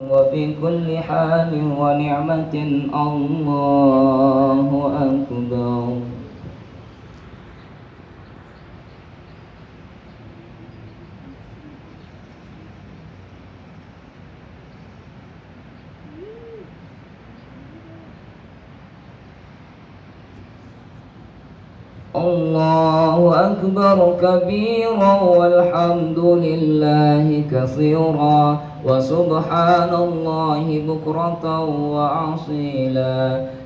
وفي كل حال ونعمة الله أكبر. الله أكبر كبيرا والحمد لله كثيرا وسبحان الله بكرة وأصيلا.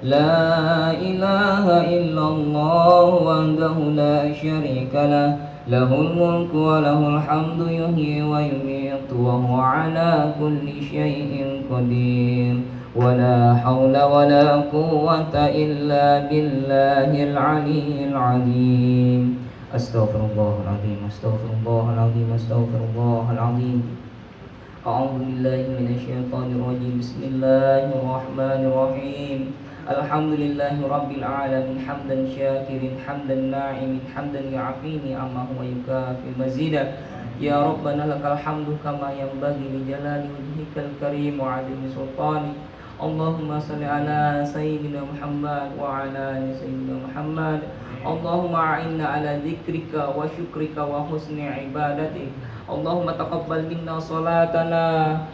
لا إله إلا الله وحده لا شريك له، له الملك وله الحمد يحيي ويميت وهو على كل شيء قدير. ولا حول ولا قوة إلا بالله العلي العظيم. أستغفر الله العظيم، أستغفر الله العظيم، أستغفر الله العظيم. أعوذ بالله من الشيطان الرجيم. بسم الله الرحمن الرحيم. الحمد لله رب العالمين حمدا شاكرا حمدا ناعما حمدا يعافيني عما هو يكافي مزيدا. يا ربنا لك الحمد كما ينبغي لجلال وجهك الكريم وعظيم سلطانك. اللهم صل على سيدنا محمد وعلى آل سيدنا محمد. اللهم أعنا على ذكرك وشكرك وحسن عبادتك. اللهم تقبل منا صلاتنا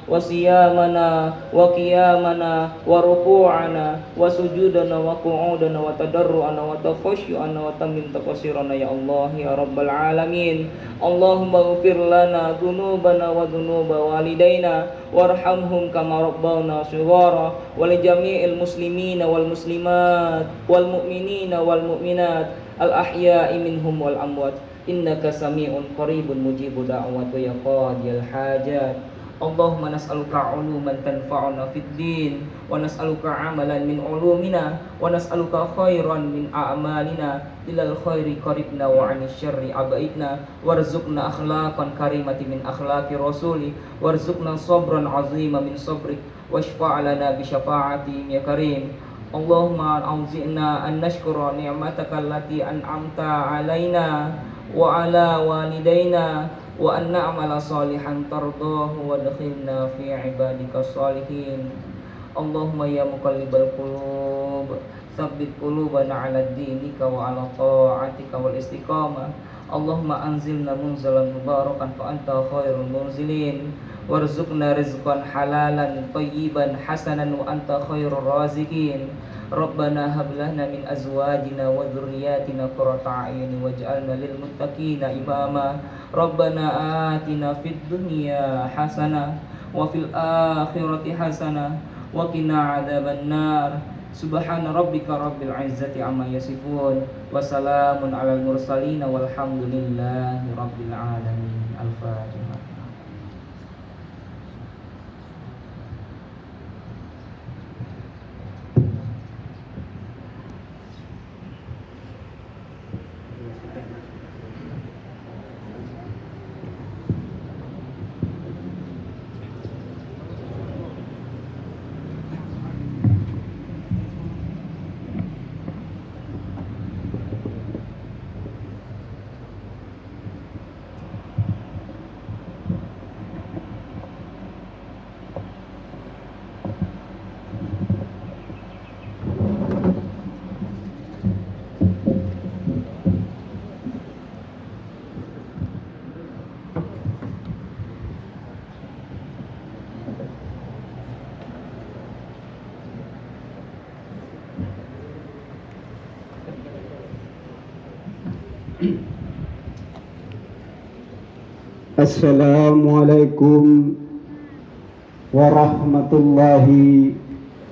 وصيامنا وقيامنا وركوعنا وسجودنا وقعودنا وتضرعنا وتخشعنا وتمم تقصيرنا يا الله يا رب العالمين. اللهم اغفر لنا ذنوبنا وذنوب والدينا وارحمهم كما ربونا صغارا، ولجميع المسلمين والمسلمات والمؤمنين والمؤمنات الأحياء منهم والأموات. إنك سميع قريب مجيب دعوة يا قاضي الحاجات. اللهم نسألك علوما تنفعنا في الدين، ونسألك عملا من علومنا، ونسألك خيرا من أعمالنا. إلى الخير قربنا وعن الشر أبعدنا، وارزقنا أخلاقا كريمة من أخلاق رسولك، وارزقنا صبرا عظيما من صبرك، واشفع لنا بشفاعتهم يا كريم. اللهم أوزعنا أن نشكر نعمتك التي أنعمت علينا وعلى والدينا، وأن نعمل صالحا ترضاه وادخلنا في عبادك الصالحين. اللهم يا مقلب القلوب ثبت قلوبنا على دينك وعلى طاعتك والاستقامة. اللهم أنزلنا منزلا مباركا فأنت خير المنزلين، وارزقنا رزقا حلالا طيبا حسنا وأنت خير الرازقين. ربنا هب لنا من أزواجنا وذرياتنا قرة أعين واجعلنا للمتقين إماما. ربنا آتنا في الدنيا حسنة وفي الآخرة حسنة وقنا عذاب النار. سبحان ربك رب العزة عما يصفون وسلام على المرسلين والحمد لله رب العالمين. الفاتحة. Assalamualaikum warahmatullahi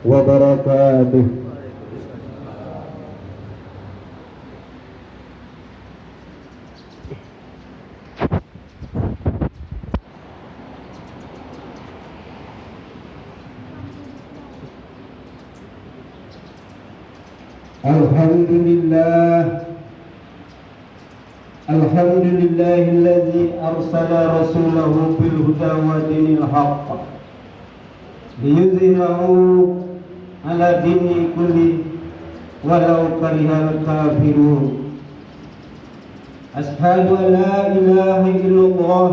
wabarakatuh. Alhamdulillah, alhamdulillahilladzi arsala rasulahu bil huda wa dinil haqq liyudhhirahu ala dini kulli walau karihal kafirun. Ashhadu an la ilaha illallah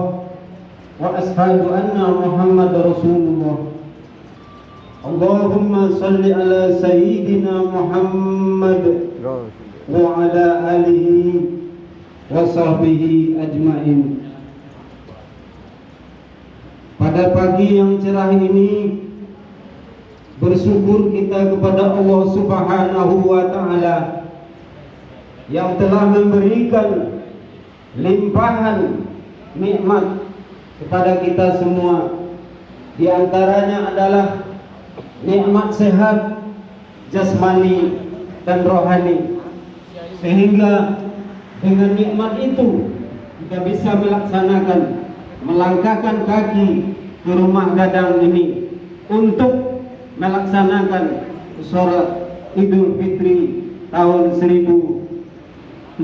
wa ashhadu anna Muhammad Rasulullah. Allahumma salli ala Sayyidina Muhammad wa ala alihi wa sahbihi ajma'in. Pada pagi yang cerah ini, bersyukur kita kepada Allah Subhanahu wa Ta'ala yang telah memberikan limpahan nikmat kepada kita semua. Di antaranya adalah nikmat sehat jasmani dan rohani, sehingga dengan nikmat itu kita bisa melaksanakan, melangkahkan kaki ke rumah gadang ini untuk melaksanakan sholat Idul Fitri tahun 1440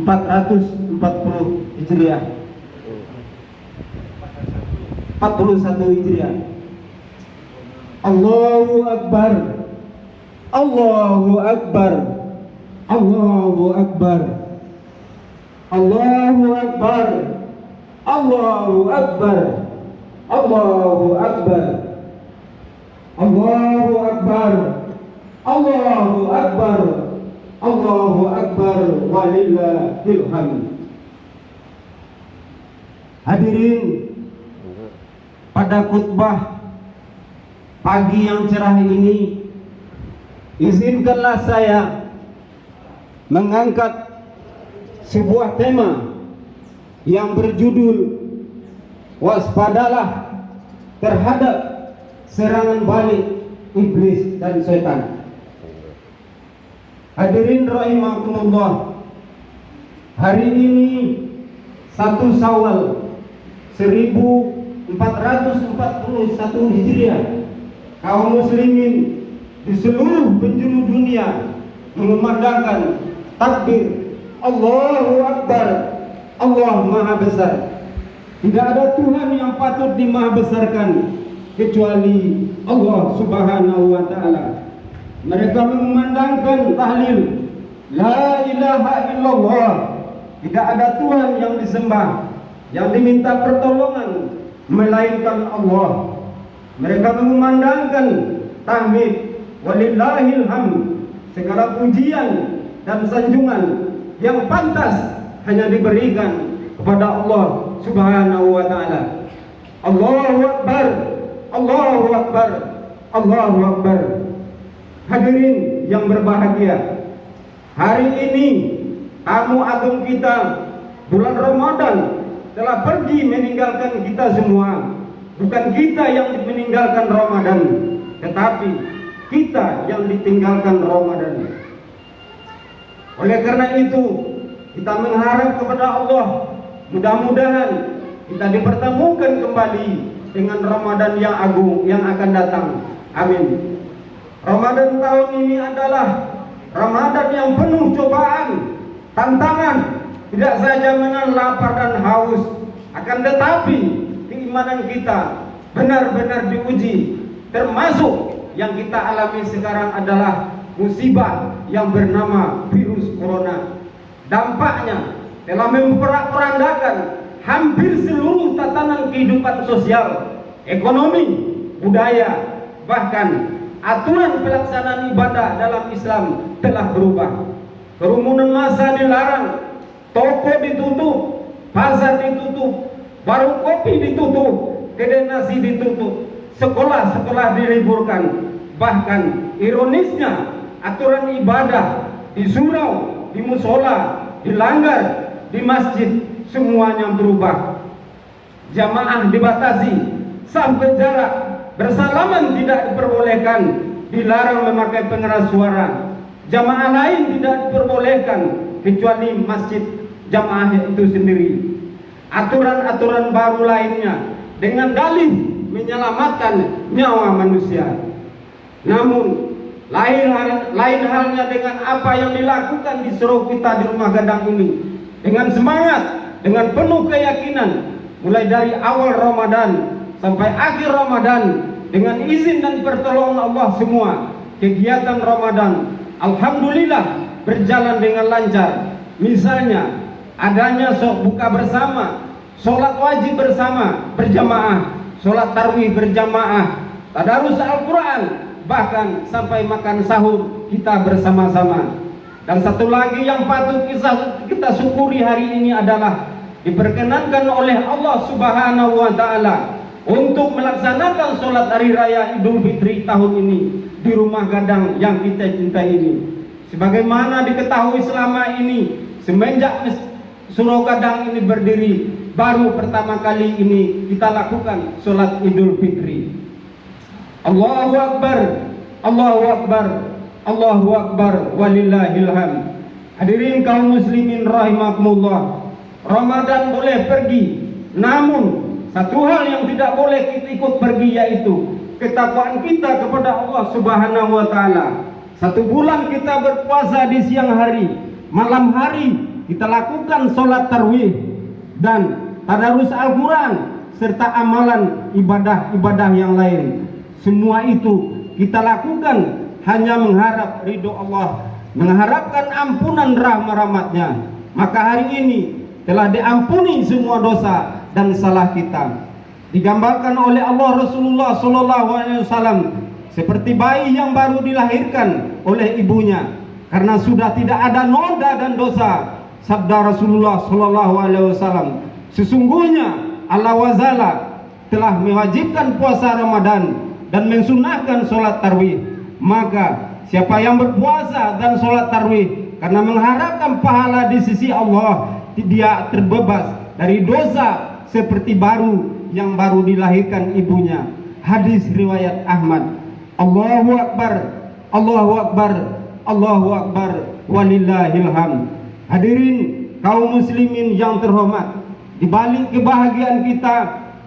Hijriah, 41 Hijriah. Allahu Akbar, Allahu Akbar, Allahu Akbar, Allahu Akbar, Allahu Akbar, Allahu Akbar, Allahu Akbar, Allahu Akbar, Allahu Akbar, walillahil hamd. Hadirin, pada khutbah pagi yang cerah ini, izinkanlah saya mengangkat sebuah tema yang berjudul waspadalah terhadap serangan balik iblis dan setan. Hadirin rahimakumullah, hari ini 1 Syawal 1441 Hijriah, kaum muslimin di seluruh penjuru dunia mengumandangkan takbir Allahu Akbar, Allah Maha Besar. Tidak ada Tuhan yang patut dimahabesarkan kecuali Allah Subhanahu wa Ta'ala. Mereka mengumandangkan tahlil la ilaha illallah, tidak ada Tuhan yang disembah, yang diminta pertolongan melainkan Allah. Mereka mengumandangkan tahmid walillahil hamd, segala pujian dan sanjungan yang pantas hanya diberikan kepada Allah Subhanahu wa Ta'ala. Allahu Akbar, Allahu Akbar, Allahu Akbar. Hadirin yang berbahagia, hari ini tamu agung kita bulan Ramadan telah pergi meninggalkan kita semua. Bukan kita yang meninggalkan Ramadan, tetapi kita yang ditinggalkan Ramadan. Oleh karena itu, kita mengharap kepada Allah, mudah-mudahan kita dipertemukan kembali dengan Ramadan yang agung yang akan datang. Amin. Ramadan tahun ini adalah Ramadan yang penuh cobaan, tantangan, tidak saja menahan lapar dan haus, akan tetapi keimanan kita benar-benar diuji. Termasuk yang kita alami sekarang adalah musibah yang bernama virus corona. Dampaknya telah memporak-porandakan hampir seluruh tatanan kehidupan sosial, ekonomi, budaya, bahkan aturan pelaksanaan ibadah dalam Islam telah berubah. Kerumunan massa dilarang, toko ditutup, pasar ditutup, warung kopi ditutup, kedai nasi ditutup, sekolah-sekolah diliburkan. Bahkan ironisnya, aturan ibadah di surau, di musola, dilanggar, di masjid, semuanya berubah. Jamaah dibatasi, saf berjarak, bersalaman tidak diperbolehkan, dilarang memakai pengeras suara. Jamaah lain tidak diperbolehkan kecuali masjid jamaah itu sendiri. Aturan-aturan baru lainnya dengan dalih menyelamatkan nyawa manusia. Namun lain halnya dengan apa yang dilakukan di seluruh kita di rumah gadang ini. Dengan semangat, dengan penuh keyakinan, mulai dari awal Ramadan sampai akhir Ramadan, dengan izin dan pertolongan Allah semua, kegiatan Ramadan alhamdulillah berjalan dengan lancar. Misalnya adanya buka bersama, sholat wajib bersama berjamaah, sholat tarawih berjamaah, tadarus Al-Quran bahkan sampai makan sahur kita bersama-sama. Dan satu lagi yang patut kita syukuri hari ini adalah diperkenankan oleh Allah Subhanahu wa Ta'ala untuk melaksanakan sholat hari raya Idul Fitri tahun ini di rumah Gadang yang kita cintai ini. Sebagaimana diketahui selama ini, semenjak Surau Gadang ini berdiri, baru pertama kali ini kita lakukan sholat Idul Fitri. Allahu Akbar, Allahu Akbar, Allahu Akbar, walillahil hamd. Hadirin kaum muslimin rahimakumullah, Ramadan boleh pergi, namun satu hal yang tidak boleh kita ikut pergi, yaitu ketakwaan kita kepada Allah Subhanahu wa Ta'ala. Satu bulan kita berpuasa di siang hari, malam hari kita lakukan sholat tarawih dan tadarus Al-Quran serta amalan ibadah-ibadah yang lain. Semua itu kita lakukan hanya mengharap ridho Allah, mengharapkan ampunan rahmat-rahmatnya. Maka hari ini telah diampuni semua dosa dan salah kita. Digambarkan oleh Allah Rasulullah SAW seperti bayi yang baru dilahirkan oleh ibunya, karena sudah tidak ada noda dan dosa. Sabda Rasulullah SAW, sesungguhnya Allah Wazala telah mewajibkan puasa Ramadan dan mensunahkan sholat tarawih. Maka siapa yang berpuasa dan sholat tarawih karena mengharapkan pahala di sisi Allah, dia terbebas dari dosa seperti yang baru dilahirkan ibunya. Hadis riwayat Ahmad. Allahu Akbar, Allahu Akbar, Allahu Akbar, walillahil hamd. Hadirin kaum muslimin yang terhormat, di balik kebahagiaan kita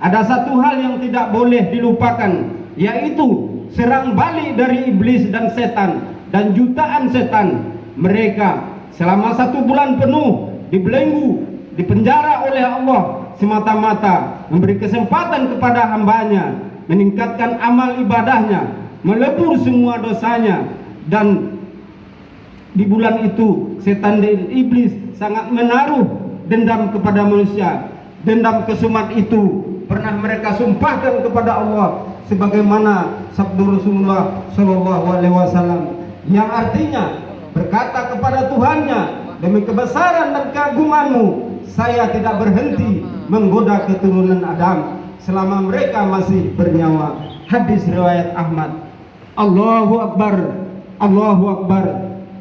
ada satu hal yang tidak boleh dilupakan, yaitu serang balik dari iblis dan setan dan jutaan setan. Mereka selama 1 bulan penuh dibelenggu, dipenjara oleh Allah semata-mata memberi kesempatan kepada hambanya meningkatkan amal ibadahnya, melebur semua dosanya. Dan di bulan itu setan dan iblis sangat menaruh dendam kepada manusia. Dendam kesumat itu pernah mereka sumpahkan kepada Allah, sebagaimana sabda Rasulullah SAW yang artinya berkata kepada Tuhannya, demi kebesaran dan keagunganmu, saya tidak berhenti menggoda keturunan Adam selama mereka masih bernyawa. Hadis riwayat Ahmad. Allahu Akbar, Allahu Akbar,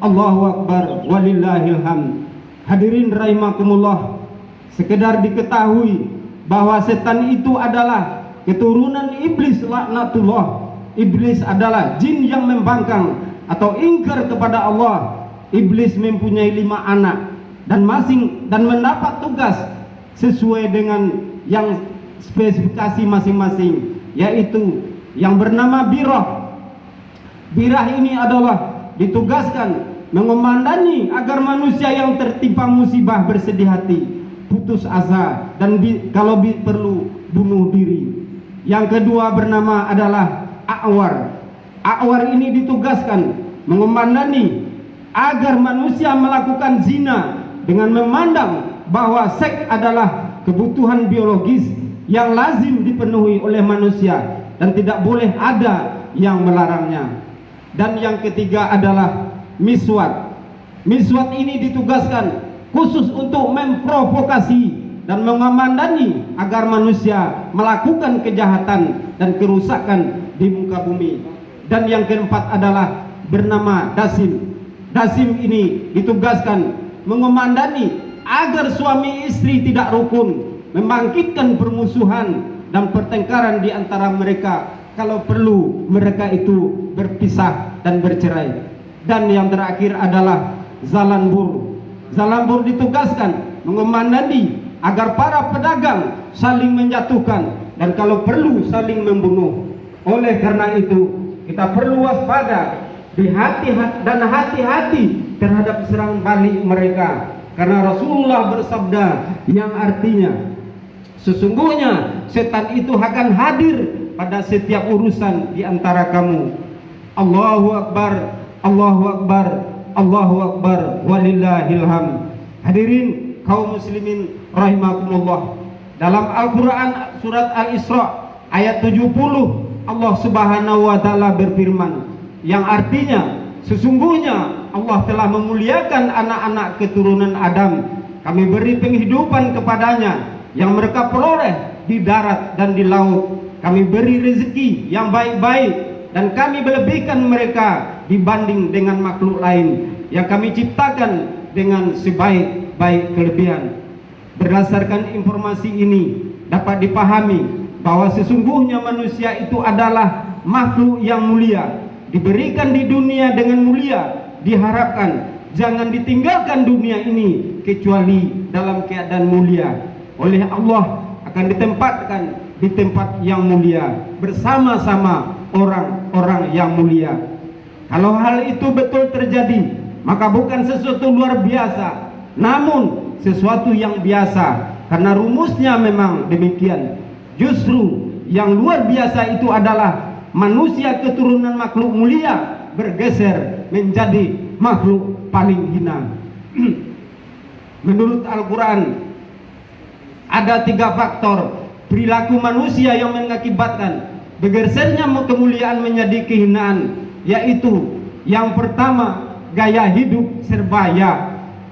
Allahu Akbar, walillahil hamd. Hadirin rahimakumullah, sekedar diketahui bahwa setan itu adalah keturunan iblis laknatullah. Iblis adalah jin yang membangkang atau ingkar kepada Allah. Iblis mempunyai 5 anak dan mendapat tugas sesuai dengan yang spesifikasi masing-masing, yaitu yang bernama Birah. Birah ini adalah ditugaskan mengomandani agar manusia yang tertimpa musibah bersedih hati, putus asa, dan kalau perlu bunuh diri. Yang kedua bernama adalah A'war. A'war ini ditugaskan mengomandani agar manusia melakukan zina dengan memandang bahwa seks adalah kebutuhan biologis yang lazim dipenuhi oleh manusia dan tidak boleh ada yang melarangnya. Dan yang ketiga adalah Miswat. Miswat ini ditugaskan khusus untuk memprovokasi dan mengomandani agar manusia melakukan kejahatan dan kerusakan di muka bumi. Dan yang keempat adalah bernama Dasim. Dasim ini ditugaskan mengomandani agar suami istri tidak rukun, membangkitkan permusuhan dan pertengkaran di antara mereka, kalau perlu mereka itu berpisah dan bercerai. Dan yang terakhir adalah Zalambur. Zalambur ditugaskan mengomandani agar para pedagang saling menjatuhkan dan kalau perlu saling membunuh. Oleh karena itu kita perlu waspada dan hati-hati terhadap serangan balik mereka, karena Rasulullah bersabda yang artinya sesungguhnya setan itu akan hadir pada setiap urusan di antara kamu. Allahu Akbar, Allahu Akbar, Allahu Akbar, walillahil hamd. Hadirin kaum muslimin rahimakumullah, dalam Al-Quran surat Al-Isra ayat 70 Allah Subhanahu wa taala berfirman, yang artinya sesungguhnya Allah telah memuliakan anak-anak keturunan Adam. Kami beri penghidupan kepadanya yang mereka peroleh di darat dan di laut. Kami beri rezeki yang baik-baik dan kami melebihkan mereka dibanding dengan makhluk lain yang kami ciptakan dengan sebaik-baik kelebihan. Berdasarkan informasi ini dapat dipahami bahwa sesungguhnya manusia itu adalah makhluk yang mulia, diberikan di dunia dengan mulia. Diharapkan jangan ditinggalkan dunia ini kecuali dalam keadaan mulia. Oleh Allah akan ditempatkan di tempat yang mulia bersama-sama orang-orang yang mulia. Kalau hal itu betul terjadi, maka bukan sesuatu luar biasa, namun sesuatu yang biasa, karena rumusnya memang demikian. Justru yang luar biasa itu adalah manusia keturunan makhluk mulia bergeser menjadi makhluk paling hina. Menurut Al-Quran ada 3 faktor perilaku manusia yang mengakibatkan bergesernya kemuliaan menjadi kehinaan, yaitu yang pertama, gaya hidup serba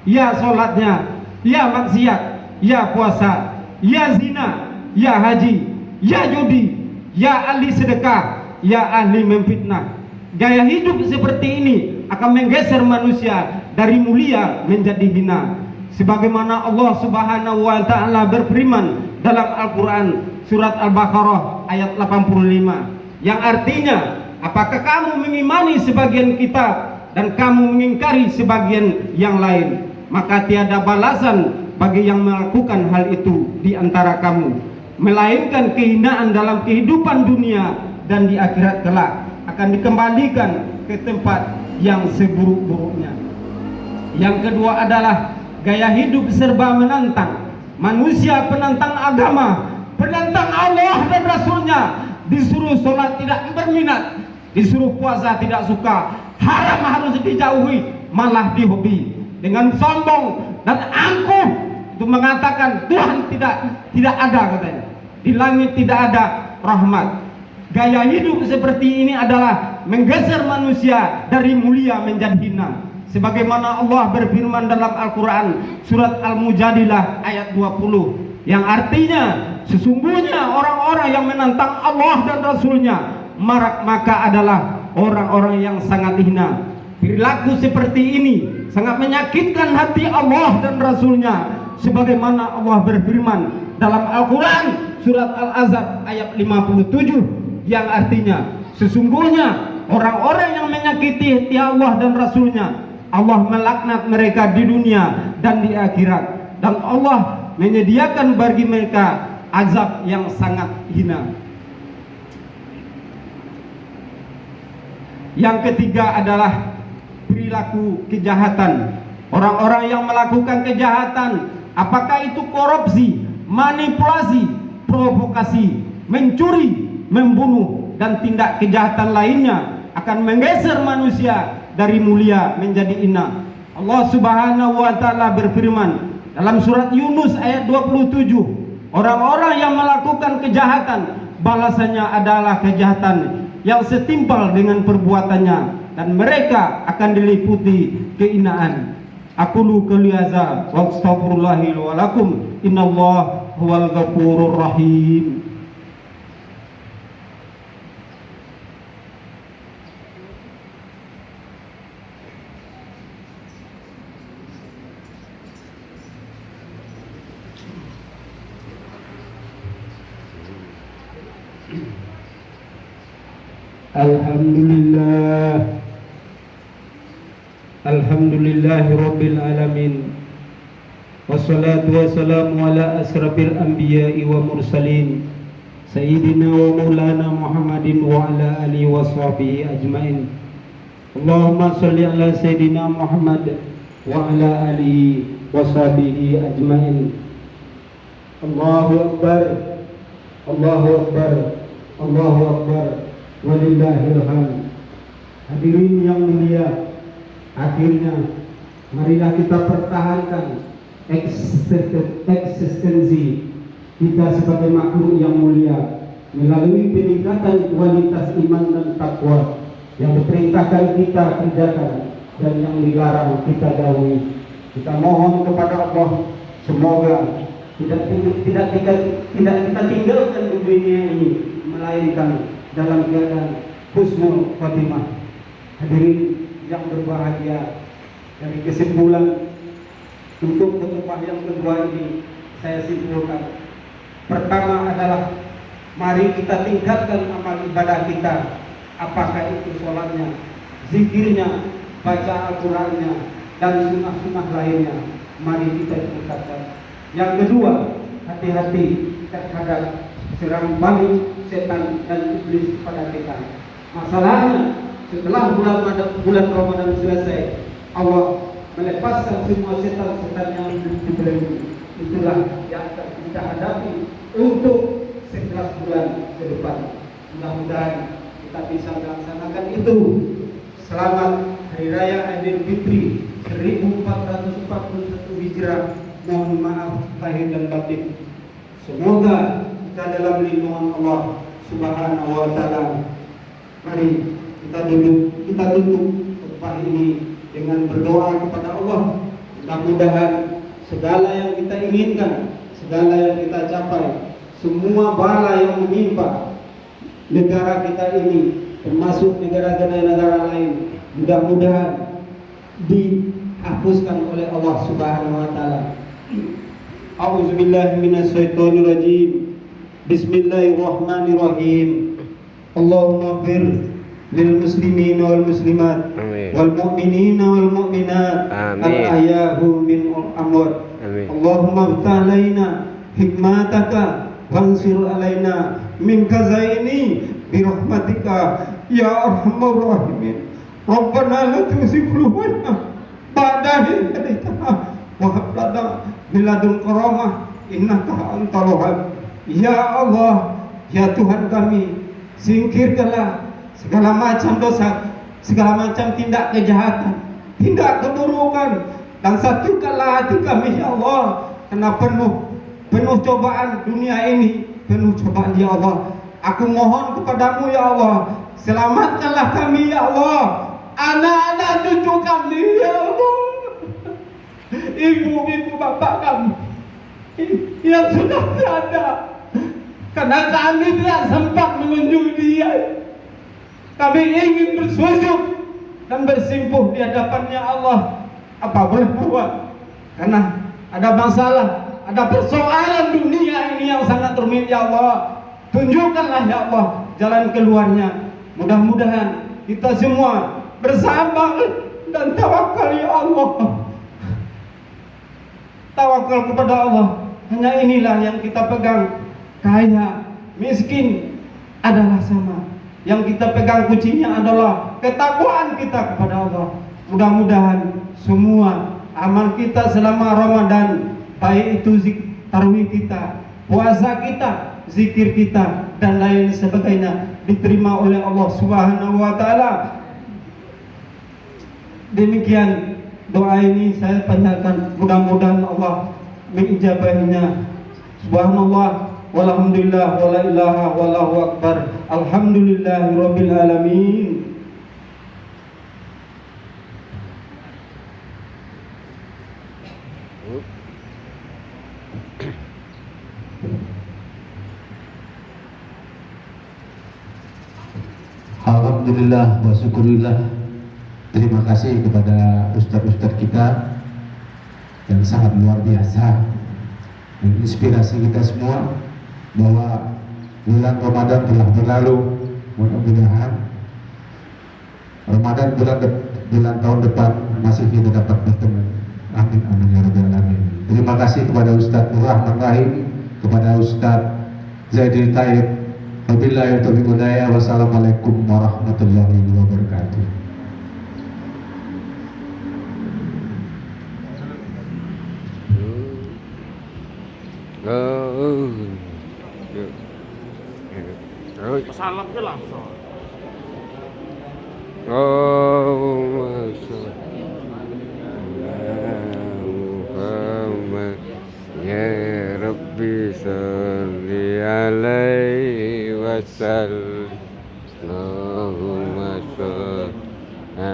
ya sholatnya, ya maksiat, ya puasa, ya zina, ya haji, ya judi, ya ahli sedekah, ya ahli memfitnah. Gaya hidup seperti ini akan menggeser manusia dari mulia menjadi hina. Sebagaimana Allah Subhanahu wa taala berfirman dalam Al-Quran surat Al-Baqarah ayat 85, yang artinya, apakah kamu mengimani sebagian kitab dan kamu mengingkari sebagian yang lain? Maka tiada balasan bagi yang melakukan hal itu di antara kamu, melainkan kehinaan dalam kehidupan dunia, dan di akhirat kelak akan dikembalikan ke tempat yang seburuk-buruknya. Yang kedua adalah gaya hidup serba menantang. Manusia penantang agama, penantang Allah dan Rasulnya. Disuruh sholat tidak berminat, disuruh puasa tidak suka, haram harus dijauhi, malah dihobi. Dengan sombong dan angkuh itu mengatakan Tuhan tidak ada, katanya. Di langit tidak ada rahmat. Gaya hidup seperti ini adalah menggeser manusia dari mulia menjadi hina. Sebagaimana Allah berfirman dalam Al-Quran surat Al-Mujadilah ayat 20, yang artinya sesungguhnya orang-orang yang menantang Allah dan Rasulnya maka adalah orang-orang yang sangat hina. Perilaku seperti ini sangat menyakitkan hati Allah dan Rasulnya. Sebagaimana Allah berfirman dalam Al-Quran surat Al-Ahzab ayat 57, yang artinya sesungguhnya orang-orang yang menyakiti hati Allah dan Rasulnya, Allah melaknat mereka di dunia dan di akhirat, dan Allah menyediakan bagi mereka azab yang sangat hina. Yang ketiga adalah perilaku kejahatan. Orang-orang yang melakukan kejahatan, apakah itu korupsi, manipulasi, provokasi, mencuri, membunuh, dan tindak kejahatan lainnya, akan menggeser manusia dari mulia menjadi hina. Allah Subhanahu wa taala berfirman dalam surat Yunus ayat 27, orang-orang yang melakukan kejahatan balasannya adalah kejahatan yang setimpal dengan perbuatannya, dan mereka akan diliputi kehinaan. Aqulu qouli hadza wa astaghfirullahi wa lakum, innallaha huwal ghafurur rahim. Alhamdulillahi rabbil alamin, wassalatu wassalamu ala asrafil anbiya'i wa mursalin, sayyidina wa maulana Muhammadin wa ala alihi wa sahbihi ajmain. Allahumma salli ala sayyidina Muhammad wa ala alihi wa sahbihi ajmain. Allahu akbar, Allahu akbar, Allahu akbar, walillahil hamd. Hadirin yang mulia, akhirnya marilah kita pertahankan eksistensi kita sebagai makhluk yang mulia, melalui peningkatan kualitas iman dan takwa yang diperintahkan kita kerjakan dan yang dilarang kita jauhi. Kita mohon kepada Allah semoga tidak kita tinggalkan di dunia ini melainkan dalam keadaan husnul khotimah. Hadirin yang berbahagia, dari kesimpulan untuk khutbah yang kedua ini saya simpulkan. Pertama adalah mari kita tingkatkan amal ibadah kita, apakah itu sholatnya, zikirnya, baca Al-Qurannya, dan sunnah-sunnah lainnya. Mari kita tingkatkan. Yang kedua, hati-hati terhadap serangan balik setan dan iblis pada kita. Masalahnya setelah bulan Ramadan selesai, Allah melepaskan semua setan-setan yang dibelenggu. Itulah yang akan kita hadapi untuk 11 bulan ke depan. Mudah-mudahan kita bisa melaksanakan itu. Selamat Hari Raya Idul Fitri 1441 Hijrah. Mohon maaf lahir dan batin. Semoga kita dalam lindungan Allah Subhanahu wa taala. Mari kita tutup khutbah ini dengan berdoa kepada Allah. Mudah-mudahan segala yang kita inginkan, segala yang kita capai, semua bala yang menimpa negara kita ini, termasuk negara-negara lain, mudah-mudahan dihapuskan oleh Allah Subhanahu wa taala. A'udzubillahi minasyaitonirrajim. Bismillahirrahmanirrahim. Allahumma fir lil muslimin wal muslimat wal mu'minina wal mu'minat al ahyahu min amwat. Allahumma iftah alaina hikmataka wansur alaina min kazaini bi rahmatika ya arhamar rahimin. Rabbana la tuzigh qulubana ba'da idh hadaytana wa hab lana min ladunka rahmah innaka antal wahhab. Ya Allah, ya Tuhan kami, singkirkanlah segala macam dosa, segala macam tindak kejahatan, tindak keburukan, dan satukanlah hati kami ya Allah, karena penuh cobaan dunia ini, penuh cobaan ya Allah. Aku mohon kepadamu ya Allah, selamatkanlah kami ya Allah, anak-anak cucu kami ya Allah, ibu-ibu bapak kami yang sudah tiada, karena kami tidak sempat mengunjungi dia. Kami ingin bersujud dan bersimpuh di hadapannya Allah. Apa boleh buat? Karena ada masalah, ada persoalan dunia ini yang sangat rumit ya Allah. Tunjukkanlah ya Allah jalan keluarnya. Mudah-mudahan kita semua bersabar dan tawakal ya Allah. Tawakal kepada Allah. Hanya inilah yang kita pegang. Kaya, miskin adalah sama. Yang kita pegang kuncinya adalah ketakwaan kita kepada Allah. Mudah-mudahan semua amal kita selama Ramadan, baik itu tarawih kita, puasa kita, zikir kita, dan lain sebagainya, diterima oleh Allah Subhanahu wa taala. Demikian doa ini saya panjatkan, mudah-mudahan Allah mengijabahinya. Subhanallah walhamdulillah wala ilaha wallahu akbar. Alhamdulillahi rabbil alamin. Alhamdulillah wa syukurillah. Terima kasih kepada ustaz-ustaz kita yang sangat luar biasa, menginspirasi kita semua bahwa bulan Ramadan telah berlalu. Mudah-mudahan Ramadan bulan tahun depan masih kita dapat bertemu. Amin amin ya rabbal alamin. Terima kasih kepada Ustaz Nur Rahman Rahim, kepada Ustaz Zaidil Taib. Wabillahi taufiq wal hidayah. Wassalamualaikum warahmatullahi wabarakatuh. Salam ke langsung. Ya Rabbi salli alaihi wa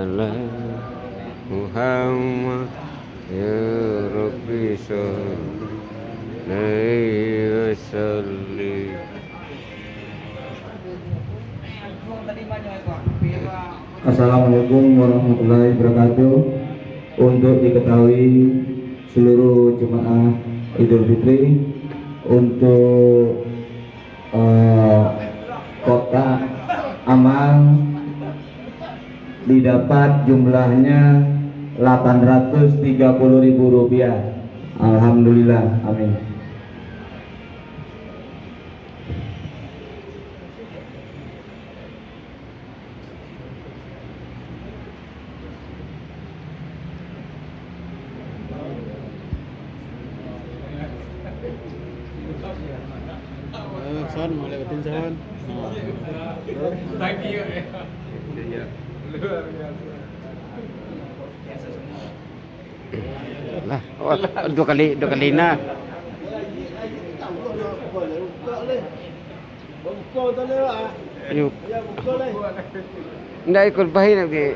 ala Muhammad ya Rabbi salli alaihi wasallim. Assalamualaikum warahmatullahi wabarakatuh. Untuk diketahui seluruh jemaah Idul Fitri, untuk kota Amal didapat jumlahnya Rp830.000. Alhamdulillah, amin. Son mau lewatin Son. Lah, oh, dua kali na. Yuk. Nggak ikut bahin nanti.